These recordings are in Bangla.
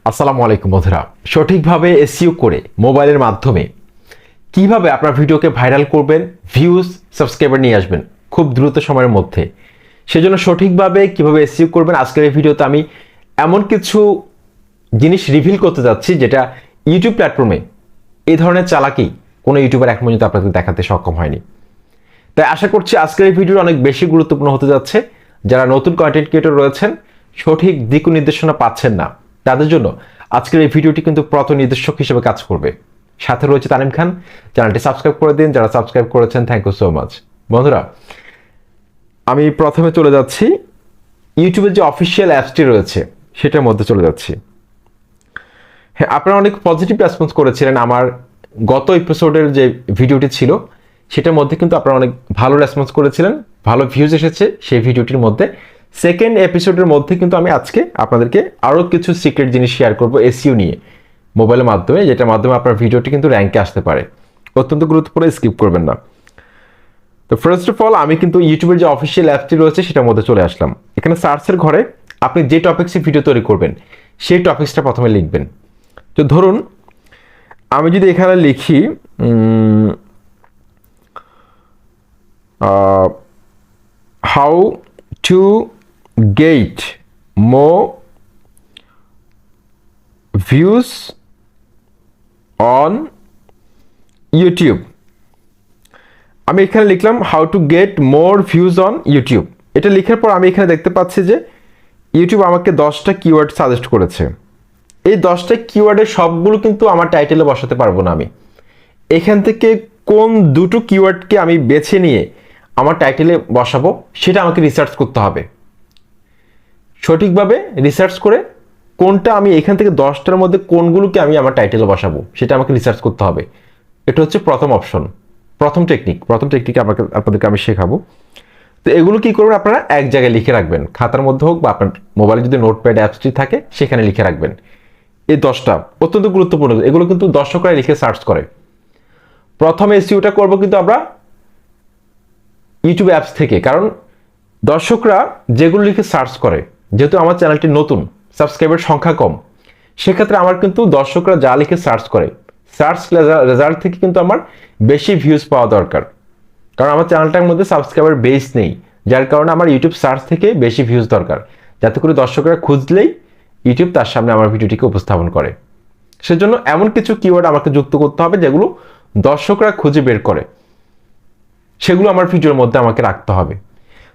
আসসালামু আলাইকুম বন্ধুরা। সঠিকভাবে এসইও করে মোবাইলের মাধ্যমে কিভাবে আপনার ভিডিওকে ভাইরাল করবেন, ভিউজ, সাবস্ক্রাইবার নিয়ে আসবেন খুব দ্রুত সময়ের মধ্যে, সেজন্য সঠিকভাবে কিভাবে এসইও করবেন আজকের এই ভিডিওতে আমি এমন কিছু জিনিস রিভিল করতে যাচ্ছি যেটা ইউটিউব প্ল্যাটফর্মে এই ধরনের চালাকি কোনো ইউটিউবার এখন পর্যন্ত আপনাদের দেখাতে সক্ষম হয়নি। তাই আশা করছি আজকের এই ভিডিও অনেক বেশি গুরুত্বপূর্ণ হতে যাচ্ছে। যারা নতুন কন্টেন্ট ক্রিয়েটর রয়েছেন, সঠিক দিক নির্দেশনা পাচ্ছেন না, তাদের জন্য আজকের এই ভিডিওটি কিন্তু পথ নির্দেশক হিসেবে কাজ করবে। সাথে রয়েছে তানিম খান। চ্যানেলটি সাবস্ক্রাইব করে দিন, যারা সাবস্ক্রাইব করেছেন থ্যাংক ইউ সো মাচ। বন্ধুরা, আমি প্রথমে চলে যাচ্ছি ইউটিউবের যে অফিসিয়াল অ্যাপসটি রয়েছে সেটার মধ্যে চলে যাচ্ছি। হ্যাঁ, আপনারা অনেক পজিটিভ রেসপন্স করেছিলেন আমার গত এপিসোডের যে ভিডিওটি ছিল সেটার মধ্যে, কিন্তু আপনারা অনেক ভালো রেসপন্স করেছিলেন, ভালো ভিউজ এসেছে সেই ভিডিওটির মধ্যে। সেকেন্ড এপিসোডের মধ্যে কিন্তু আমি আজকে আপনাদেরকে আরও কিছু সিক্রেট জিনিস শেয়ার করবো এসইও নিয়ে মোবাইলের মাধ্যমে, যেটার মাধ্যমে আপনার ভিডিওটি কিন্তু র্যাঙ্কে আসতে পারে। অত্যন্ত গুরুত্বপূর্ণ, স্কিপ করবেন না। তো ফার্স্ট অফ অল আমি কিন্তু ইউটিউবের যে অফিসিয়াল অ্যাপটি রয়েছে সেটার মধ্যে চলে আসলাম। এখানে সার্চের ঘরে আপনি যে টপিক্সে ভিডিও তৈরি করবেন সেই টপিক্সটা প্রথমে লিখবেন। তো ধরুন আমি যদি এখানে লিখি how to get more views on YouTube, আমি এখানে লিখলাম how to get more views on YouTube. এটা লেখার পর আমি এখানে দেখতে পাচ্ছি যে ইউটিউব আমাকে 10টা কিওয়ার্ড সাজেস্ট করেছে। এই 10টা কিওয়ার্ডের সবগুলো কিন্তু আমার টাইটেলে বসাতে পারবো না। আমি এখান থেকে কোন দুটো কিওয়ার্ডকে আমি বেছে নিয়ে আমার টাইটেলে বসাবো সেটা আমাকে রিসার্চ করতে হবে। সঠিকভাবে রিসার্চ করে কোনটা আমি এখান থেকে 10টার মধ্যে কোনগুলোকে আমি আমার টাইটেলে বসাবো সেটা আমাকে রিসার্চ করতে হবে। এটা হচ্ছে প্রথম অপশন, প্রথম টেকনিক আপনাদেরকে আমি শেখাবো। তো এগুলো কি করবেন, আপনারা এক জায়গায় লিখে রাখবেন, খাতার মধ্যে হোক বা আপনার মোবাইলে যদি নোটপ্যাড অ্যাপসটি থাকে সেখানে লিখে রাখবেন। এই 10টা অত্যন্ত গুরুত্বপূর্ণ, এগুলো কিন্তু দর্শকরা লিখে সার্চ করে। প্রথমে এসইওটা করবো কিন্তু আমরা ইউটিউব অ্যাপস থেকে, কারণ দর্শকরা যেগুলো লিখে সার্চ করে, যেহেতু আমার চ্যানেলটি নতুন, সাবস্ক্রাইবার সংখ্যা কম, সেক্ষেত্রে আমার কিন্তু দর্শকরা যা লিখে সার্চ করে, সার্চ রেজাল্ট থেকে কিন্তু আমার বেশি ভিউজ পাওয়া দরকার। কারণ আমার চ্যানেলটার মধ্যে সাবস্ক্রাইবার বেস নেই, যার কারণে আমার ইউটিউব সার্চ থেকে বেশি ভিউজ দরকার, যাতে করে দর্শকরা খুঁজলেই ইউটিউব তার সামনে আমার ভিডিওটিকে উপস্থাপন করে। সেজন্য এমন কিছু কিওয়ার্ড আমাকে যুক্ত করতে হবে যেগুলো দর্শকরা খুঁজে বের করে, সেগুলো আমার ভিডিওর মধ্যে আমাকে রাখতে হবে।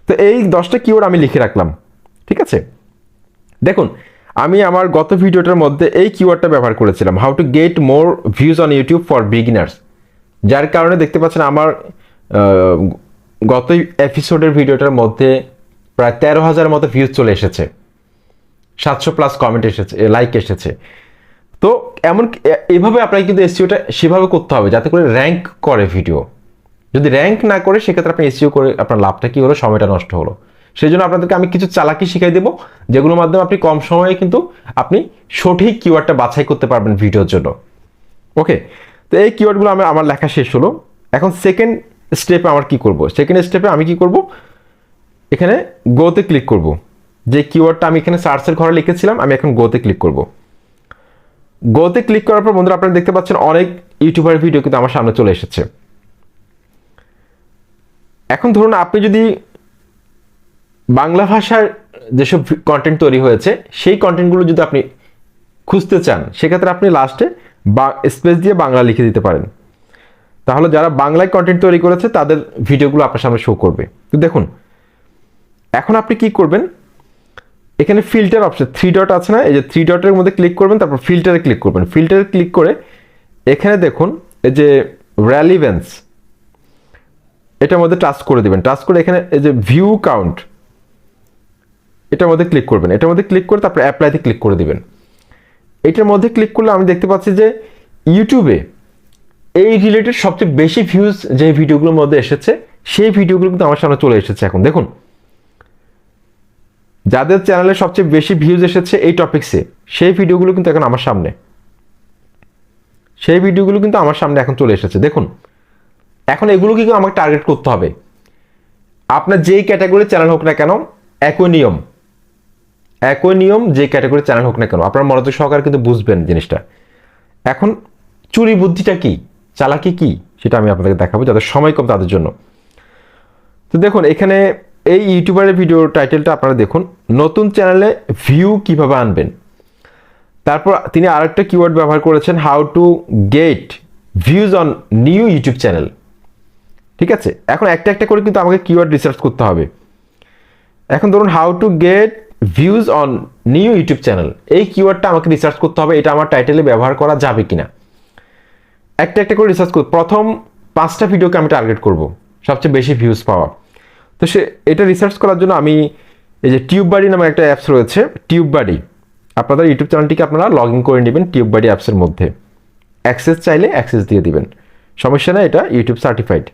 তো এই 10টা কিওয়ার্ড আমি লিখে রাখলাম, ঠিক আছে। দেখুন আমি আমার গত ভিডিওটার মধ্যে এই কিওয়ার্ডটা ব্যবহার করেছিলাম, how to get more views on YouTube for beginners, যার কারণে দেখতে পাচ্ছেন আমার গত এপিসোডের ভিডিওটার মধ্যে প্রায় 13,000 মতো ভিউজ চলে এসেছে, 700+ কমেন্ট এসেছে, লাইক এসেছে। তো এইভাবে আপনাকে কিন্তু এসইওটা সেভাবে করতে হবে যাতে করে র্যাঙ্ক করে ভিডিও। যদি র্যাঙ্ক না করে সেক্ষেত্রে আপনি এসইও করে আপনার লাভটা কি হলো, সময়টা নষ্ট হলো। সেই জন্য আপনাদেরকে আমি কিছু চালাকি শিখাই দেবো, যেগুলোর মাধ্যমে আপনি কম সময়ে কিন্তু আপনি সঠিক কিওয়ার্ডটা বাছাই করতে পারবেন ভিডিওর জন্য। ওকে, তো এই কিওয়ার্ডগুলো আমার লেখা শেষ হলো। এখন সেকেন্ড স্টেপে আমার কি করব, সেকেন্ড স্টেপে আমি কি করব, এখানে গোতে ক্লিক করব। যে কিওয়ার্ডটা আমি এখানে সার্চের ঘরে লিখেছিলাম, আমি এখন গোতে ক্লিক করব। গোতে ক্লিক করার পর বন্ধুরা আপনারা দেখতে পাচ্ছেন অনেক ইউটিউবারের ভিডিও কিন্তু আমার সামনে চলে এসেছে। এখন ধরুন আপনি যদি বাংলা ভাষার যেসব কন্টেন্ট তৈরি হয়েছে সেই কন্টেন্টগুলো যদি আপনি খুঁজতে চান, সেক্ষেত্রে আপনি লাস্টে স্পেস দিয়ে বাংলা লিখে দিতে পারেন। তাহলে যারা বাংলায় কন্টেন্ট তৈরি করেছে তাদের ভিডিওগুলো আপনার সামনে শো করবে। তো দেখুন এখন আপনি কি করবেন, এখানে ফিল্টার অপশন 3 ডট আছে না, এই যে 3 ডটের মধ্যে ক্লিক করবেন, তারপর ফিল্টারে ক্লিক করবেন। ফিল্টারে ক্লিক করে এখানে দেখুন এই যে রেলিভেন্স, এটার মধ্যে টাচ করে দিবেন। টাচ করে এখানে এই যে ভিউ কাউন্ট, এটার মধ্যে ক্লিক করবেন। এটার মধ্যে ক্লিক করে তারপর অ্যাপ্লাইতে ক্লিক করে দিবেন। এটার মধ্যে ক্লিক করলে আমি দেখতে পাচ্ছি যে ইউটিউবে এই রিলেটেড সবচেয়ে বেশি ভিউজ যে ভিডিওগুলোর মধ্যে এসেছে সেই ভিডিওগুলো কিন্তু আমার সামনে চলে এসেছে। এখন দেখুন যাদের চ্যানেলে সবচেয়ে বেশি ভিউজ এসেছে এই টপিক্সে, সেই ভিডিওগুলো কিন্তু এখন আমার সামনে, সেই ভিডিওগুলো কিন্তু আমার সামনে এখন চলে এসেছে। দেখুন এখন এগুলো কিন্তু আমাকে টার্গেট করতে হবে। আপনার যেই ক্যাটাগরির চ্যানেল হোক না কেন, একই নিয়ম, একই নিয়ম যে ক্যাটাগরি চ্যানেল হোক না কেন, আপনার মনোযোগ সহকারে কিন্তু বুঝবেন জিনিসটা। এখন চুরি বুদ্ধিটা কি, চালাকি কি, সেটা আমি আপনাদেরকে দেখাবো, যাদের সময় কম তাদের জন্য। তো দেখুন এখানে এই ইউটিউবারের ভিডিও টাইটেলটা আপনারা দেখুন, নতুন চ্যানেলে ভিউ কিভাবে আনবেন। তারপর তিনি আরেকটা কিওয়ার্ড ব্যবহার করেছেন, how to get views on new YouTube channel. ঠিক আছে, এখন একটা একটা করে কিন্তু আমাকে কিওয়ার্ড রিসার্চ করতে হবে। এখন ধরুন how to get views on new YouTube channel, এই কিওয়ার্ডটা আমাকে রিসার্চ করতে হবে, এটা আমার টাইটেলে ব্যবহার করা যাবে কিনা। একটা একটা করে রিসার্চ করব, প্রথম 5টা ভিডিওকে আমি টার্গেট করব সবচেয়ে বেশি ভিউজ পাওয়া। তো এটা রিসার্চ করার জন্য আমি এই যে টিউববাডি নামে একটা অ্যাপস রয়েছে, টিউববাডি, আপনাদের ইউটিউব চ্যানেলটিকে আপনারা লগ ইন করে নেবেন টিউববাডি অ্যাপসের মধ্যে, অ্যাক্সেস চাইলে অ্যাক্সেস দিয়ে দিবেন, সমস্যা নেই, এটা ইউটিউব সার্টিফাইড।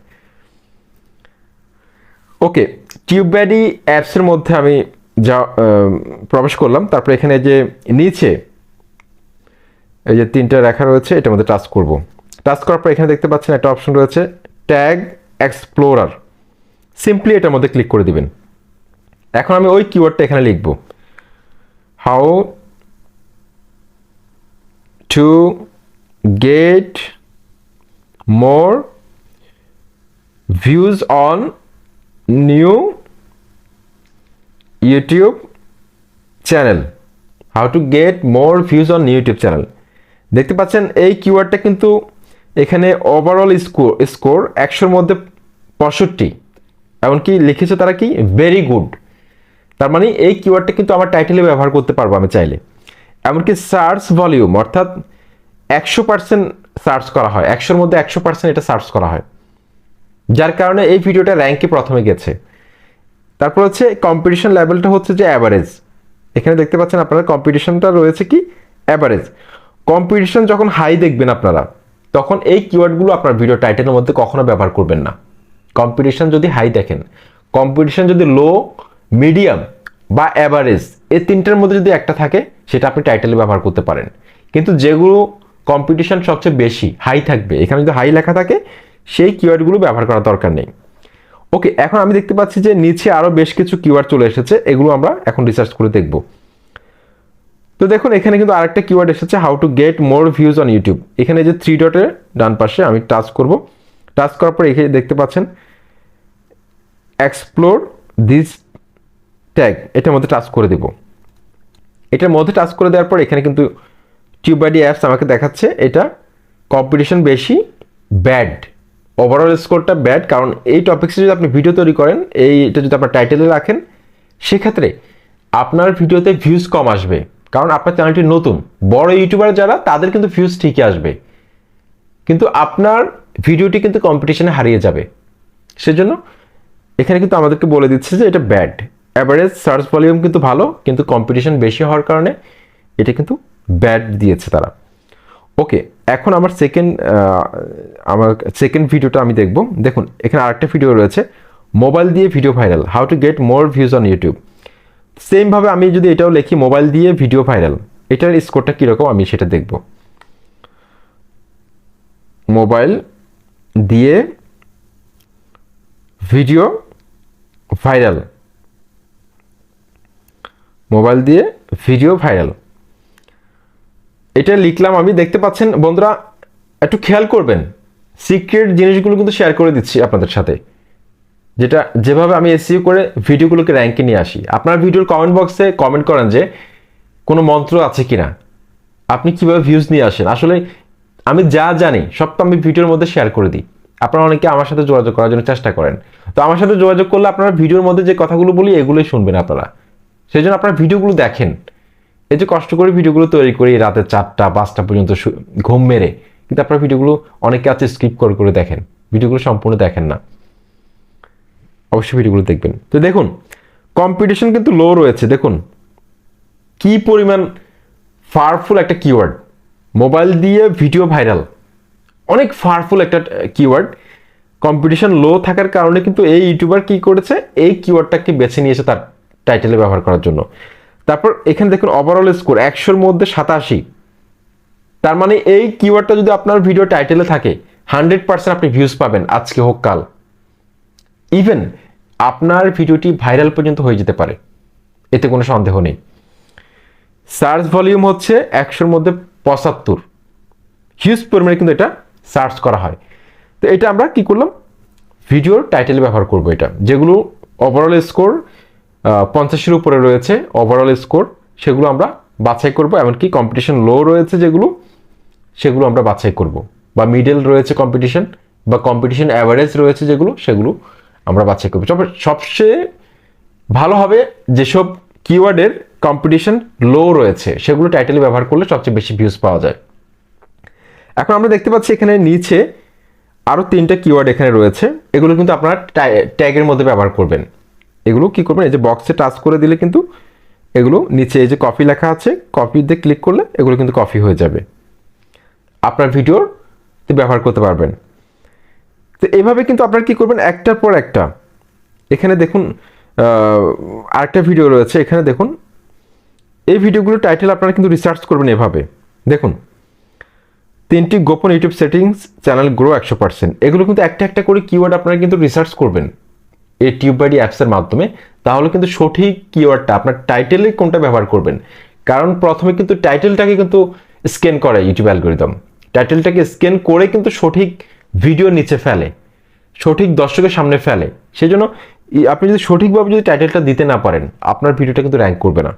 ওকে, টিউববাডি অ্যাপসের মধ্যে আমি যা প্রবেশ করলাম, তারপর এখানে যে নিচে এই যে 3টা রেখা রয়েছে, এটার মধ্যে টাচ করব। টাচ করার পর এখানে দেখতে পাচ্ছেন একটা অপশন রয়েছে ট্যাগ এক্সপ্লোরার, সিম্পলি এটার মধ্যে ক্লিক করে দিবেন। এখন আমি ওই কিওয়ার্ডটা এখানে লিখব, how to get more views on new YouTube channel, how to get more views on new YouTube channel. দেখতে পাচ্ছেন এই কিওয়ার্ডটা কিন্তু এখানে ওভারঅল স্কোর 100-র মধ্যে 65, এমনকি লিখেছে তারা কি ভেরি গুড। তার মানে এই কিওয়ার্ডটা কিন্তু আমার টাইটেলে ব্যবহার করতে পারবো আমি চাইলে। এমনকি সার্চ ভলিউম, অর্থাৎ 100% সার্চ করা হয়, 100-র মধ্যে 100% এটা সার্চ করা হয়, যার কারণে এই ভিডিওটা র্যাঙ্কে প্রথমে গেছে। তারপর হচ্ছে কম্পিটিশন লেভেলটা হচ্ছে যে অ্যাভারেজ, এখানে দেখতে পাচ্ছেন আপনারা কম্পিটিশনটা রয়েছে কি অ্যাভারেজ। কম্পিটিশন যখন হাই দেখবেন আপনারা, তখন এই কিওয়ার্ডগুলো আপনার ভিডিও টাইটেলের মধ্যে কখনো ব্যবহার করবেন না। কম্পিটিশন যদি হাই দেখেন, কম্পিটিশন যদি লো, মিডিয়াম বা অ্যাভারেজ, এই 3টার মধ্যে যদি একটা থাকে, সেটা আপনি টাইটেলে ব্যবহার করতে পারেন। কিন্তু যেগুলো কম্পিটিশন সবচেয়ে বেশি হাই থাকবে, এখানে যদি হাই লেখা থাকে, সেই কিওয়ার্ডগুলো ব্যবহার করার দরকার নেই। ওকে, এখন আমি দেখতে পাচ্ছি যে নিচে আরও বেশ কিছু কিওয়ার্ড চলে এসেছে, এগুলো আমরা এখন রিসার্চ করে দেখব। তো দেখুন এখানে কিন্তু আরেকটা কিওয়ার্ড এসেছে, how to get more views on YouTube. এখানে যে 3 ডটের ডান পাশে আমি টাচ করব, টাচ করার পর এখানে দেখতে পাচ্ছেন এক্সপ্লোর দিস ট্যাগ, এটার মধ্যে টাচ করে দেব। এটার মধ্যে টাচ করে দেওয়ার পর এখানে কিন্তু টিউববাডি অ্যাপস আমাকে দেখাচ্ছে এটা কম্পিটিশন বেশি, ব্যাড, ওভারঅল স্কোরটা ব্যাড। কারণ এই টপিক্সে যদি আপনি ভিডিও তৈরি করেন, এইটা যদি আপনার টাইটেলে রাখেন, সেক্ষেত্রে আপনার ভিডিওতে ভিউজ কম আসবে, কারণ আপনার চ্যানেলটি নতুন। বড় ইউটিউবার যারা, তাদের কিন্তু ভিউজ ঠিকই আসবে, কিন্তু আপনার ভিডিওটি কিন্তু কম্পিটিশনে হারিয়ে যাবে। সেজন্য এখানে কিন্তু আমাদেরকে বলে দিচ্ছে যে এটা ব্যাড। অ্যাভারেজ সার্চ ভলিউম কিন্তু ভালো, কিন্তু কম্পিটিশন বেশি হওয়ার কারণে এটা কিন্তু ব্যাড দিয়েছে তারা। ওকে, এখন আমার সেকেন্ড ভিডিওটা আমি দেখব। দেখুন এখানে আরেকটা ভিডিও রয়েছে, মোবাইল দিয়ে video viral, how to get more views on YouTube. সেমভাবে আমি যদি এটাও লিখি মোবাইল দিয়ে ভিডিও ভাইরাল, এটার স্কোরটা কীরকম আমি সেটা দেখব। মোবাইল দিয়ে ভিডিও ভাইরাল, মোবাইল দিয়ে ভিডিও ভাইরাল, এটা লিখলাম আমি। দেখতে পাচ্ছেন বন্ধুরা, একটু খেয়াল করবেন, সিক্রেট জিনিসগুলো কিন্তু শেয়ার করে দিচ্ছি আপনাদের সাথে, যেভাবে আমি এসইও করে ভিডিওগুলোকে র্যাঙ্কে নিয়ে আসি। আপনার ভিডিওর কমেন্ট বক্সে কমেন্ট করেন যে কোনো মন্ত্র আছে কিনা, আপনি কিভাবে ভিউজ নিয়ে আসেন। আসলে আমি যা জানি সব তো আমি ভিডিওর মধ্যে শেয়ার করে দিই। আপনারা অনেকে আমার সাথে যোগাযোগ করার জন্য চেষ্টা করেন, তো আমার সাথে যোগাযোগ করলে আপনারা ভিডিওর মধ্যে যে কথাগুলো বলি এগুলোই শুনবেন আপনারা, সেই জন্য আপনারা ভিডিওগুলো দেখেন। এই যে কষ্ট করে ভিডিওগুলো তৈরি করি রাতে 4টা 5টা পর্যন্ত ঘুম মেরে, কিন্তু আপনার ভিডিওগুলো অনেকে আছে স্কিপ করে দেখেন, ভিডিওগুলো সম্পূর্ণ দেখেন না। অবশ্যই ভিডিওগুলো দেখবেন। তো দেখুন কম্পিটিশন কিন্তু লো রয়েছে, দেখুন কি পরিমাণ পাওয়ারফুল একটা কিওয়ার্ড, মোবাইল দিয়ে ভিডিও ভাইরাল, অনেক পাওয়ারফুল একটা কিওয়ার্ড। কম্পিটিশন লো থাকার কারণে কিন্তু এই ইউটিউবার কি করেছে, এই কিওয়ার্ডটাকে বেছে নিয়েছে তার টাইটেলে ব্যবহার করার জন্য। তারপর এখানে দেখুন ওভারঅল স্কোর 100-র মধ্যে 87, তার মানে এই কিওয়ার্ডটা যদি আপনার ভিডিও টাইটেলে থাকে 100% আপনি ভিউজ পাবেন, আজকে হোক কাল। ইভেন আপনার ভিডিওটি ভাইরাল পর্যন্ত হয়ে যেতে পারে, এতে কোনো সন্দেহ নেই। সার্চ ভলিউম হচ্ছে 100-র মধ্যে 75, হিউজ পরিমাণে কিন্তু এটা সার্চ করা হয়। তো এটা আমরা কি করলাম, ভিডিওর টাইটেলে ব্যবহার করব। এটা যেগুলো ওভারঅল স্কোর 50-এর উপরে রয়েছে ওভারঅল স্কোর, সেগুলো আমরা বাছাই করব। এমনকি কম্পিটিশন লো রয়েছে যেগুলো, সেগুলো আমরা বাছাই করব, বা মিডল রয়েছে কম্পিটিশন, বা কম্পিটিশন অ্যাভারেজ রয়েছে যেগুলো, সেগুলো আমরা বাছাই করব। তবে সবচেয়ে ভালো হবে যেসব কিওয়ার্ডের কম্পিটিশন লো রয়েছে সেগুলো টাইটেলে ব্যবহার করলে সবচেয়ে বেশি ভিউজ পাওয়া যায়। এখন আমরা দেখতে পাচ্ছি এখানে নিচে আরও 3টা কিওয়ার্ড এখানে রয়েছে। এগুলো কিন্তু আপনারা ট্যাগের মধ্যে ব্যবহার করবেন। এগুলো কি করবেন, এই যে বক্সে টাচ করে দিলে কিন্তু এগুলো নিচে এই যে কপি লেখা আছে, কপিতে ক্লিক করলে এগুলো কিন্তু কপি হয়ে যাবে, আপনার ভিডিওর ব্যবহার করতে পারবেন। তো এইভাবে কিন্তু আপনারা কি করবেন, একটার পর একটা। এখানে দেখুন আরেকটা ভিডিও রয়েছে, এখানে দেখুন এই ভিডিওগুলো টাইটেল আপনারা কিন্তু রিসার্চ করবেন এভাবে। দেখুন 3টি গোপন ইউটিউব সেটিংস চ্যানেল গ্রো 100%, এগুলো কিন্তু একটা একটা করে কিওয়ার্ড আপনারা কিন্তু রিসার্চ করবেন এই টিউববাডি অ্যাপসের মাধ্যমে। তাহলে কিন্তু সঠিক কিওয়ার্ডটা আপনার টাইটেলে কোনটা ব্যবহার করবেন, কারণ প্রথমে কিন্তু টাইটেলটাকে কিন্তু স্ক্যান করে ইউটিউব অ্যালগরিদম, টাইটেলটাকে স্ক্যান করে কিন্তু সঠিক ভিডিও নিচে ফেলে, সঠিক দর্শকের সামনে ফেলে। সেই জন্য আপনি যদি সঠিকভাবে যদি টাইটেলটা দিতে না পারেন, আপনার ভিডিওটা কিন্তু র্যাঙ্ক করবে না।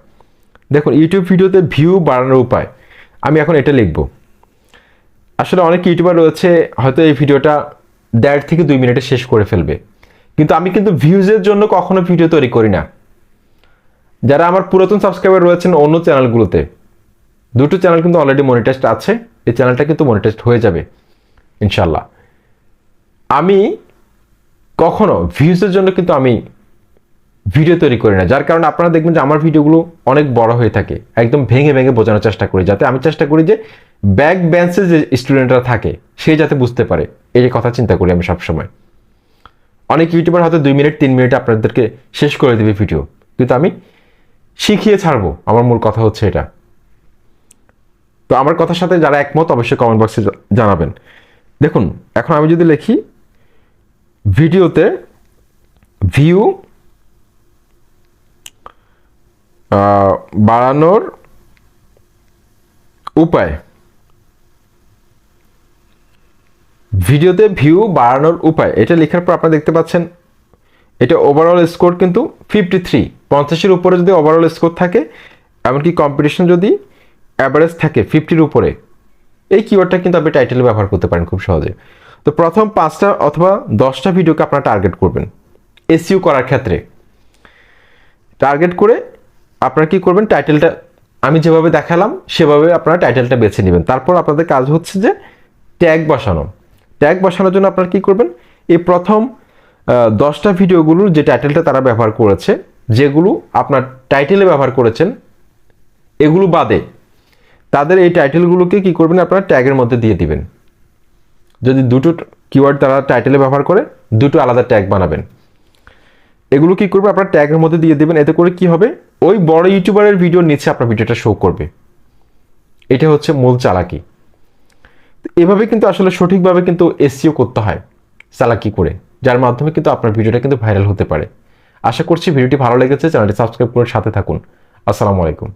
দেখুন ইউটিউব ভিডিওতে ভিউ বাড়ানোর উপায়, আমি এখন এটা লিখব। আসলে অনেক ইউটিউবার রয়েছে হয়তো এই ভিডিওটা 1.5 থেকে 2 মিনিটে শেষ করে ফেলবে, কিন্তু আমি কিন্তু ভিউজের জন্য কখনো ভিডিও তৈরি করি না। যারা আমার পুরাতন সাবস্ক্রাইবার রয়েছেন অন্য চ্যানেলগুলোতে, 2টো চ্যানেল কিন্তু অলরেডি মনিটাইজড আছে, এই চ্যানেলটা কিন্তু মনিটাইজড হয়ে যাবে ইনশাল্লাহ। আমি কখনো ভিউজের জন্য কিন্তু আমি ভিডিও তৈরি করি না, যার কারণে আপনারা দেখবেন যে আমার ভিডিওগুলো অনেক বড় হয়ে থাকে। একদম ভেঙে ভেঙে বোঝানোর চেষ্টা করি, যাতে আমি চেষ্টা করি যে ব্যাক বেঞ্চে যে স্টুডেন্টরা থাকে সে যাতে বুঝতে পারে, এই যে কথা চিন্তা করি আমি সবসময়। অনেক ইউটিউবার হয়তো 2 মিনিট 3 মিনিটে আপনাদেরকে শেষ করে দেবে ভিডিও, কিন্তু আমি শিখিয়ে ছাড়বো, আমার মূল কথা হচ্ছে এটা। তো আমার কথার সাথে যারা একমত অবশ্যই কমেন্ট বক্সে জানাবেন। দেখুন এখন আমি যদি লিখি ভিডিওতে ভিউ বাড়ানোর উপায়, ভিডিওতে ভিউ বাড়ানোর উপায়, এটা লেখার পর আপনারা দেখতে পাচ্ছেন এটা ওভারঅল স্কোর কিন্তু 53, 50-এর উপরে যদি ওভারঅল স্কোর থাকে, এমনকি কম্পিটিশন যদি অ্যাভারেজ থাকে 50-র উপরে, এই কিওয়ার্ডটা কিন্তু আপনি টাইটেলে ব্যবহার করতে পারেন খুব সহজে। তো প্রথম 5টা অথবা 10টা ভিডিওকে আপনারা টার্গেট করবেন এসইও করার ক্ষেত্রে। টার্গেট করে আপনারা কি করবেন, টাইটেলটা আমি যেভাবে দেখালাম সেভাবে আপনারা টাইটেলটা বেছে নেবেন। তারপর আপনাদের কাজ হচ্ছে যে ট্যাগ বসানো। ট্যাগ বসানোর জন্য আপনারা কি করবেন, এই প্রথম 10টা ভিডিওগুলোর যে টাইটেলটা তারা ব্যবহার করেছে, যেগুলো আপনার টাইটেলে ব্যবহার করেছেন, এগুলো বাদে তাদের এই টাইটেলগুলোকে কি করবেন, আপনারা ট্যাগের মধ্যে দিয়ে দিবেন। যদি 2টো কিওয়ার্ড তারা টাইটেলে ব্যবহার করে, 2টো আলাদা ট্যাগ বানাবেন। এগুলো কি করবে, আপনারা ট্যাগের মধ্যে দিয়ে দেবেন। এতে করে কি হবে, ওই বড় ইউটিউবারের ভিডিওর নিচে আপনার ভিডিওটা শো করবে। এটা হচ্ছে মূল চালাকি। এভাবে কিন্তু আসলে সঠিকভাবে কিন্তু এসইও করতে হয় চালাকি করে, যার মাধ্যমে কিন্তু আপনার ভিডিওটা কিন্তু ভাইরাল হতে পারে। আশা করছি ভিডিওটি ভালো লেগেছে, চ্যানেলটি সাবস্ক্রাইব করে সাথে থাকুন। আসসালামু আলাইকুম।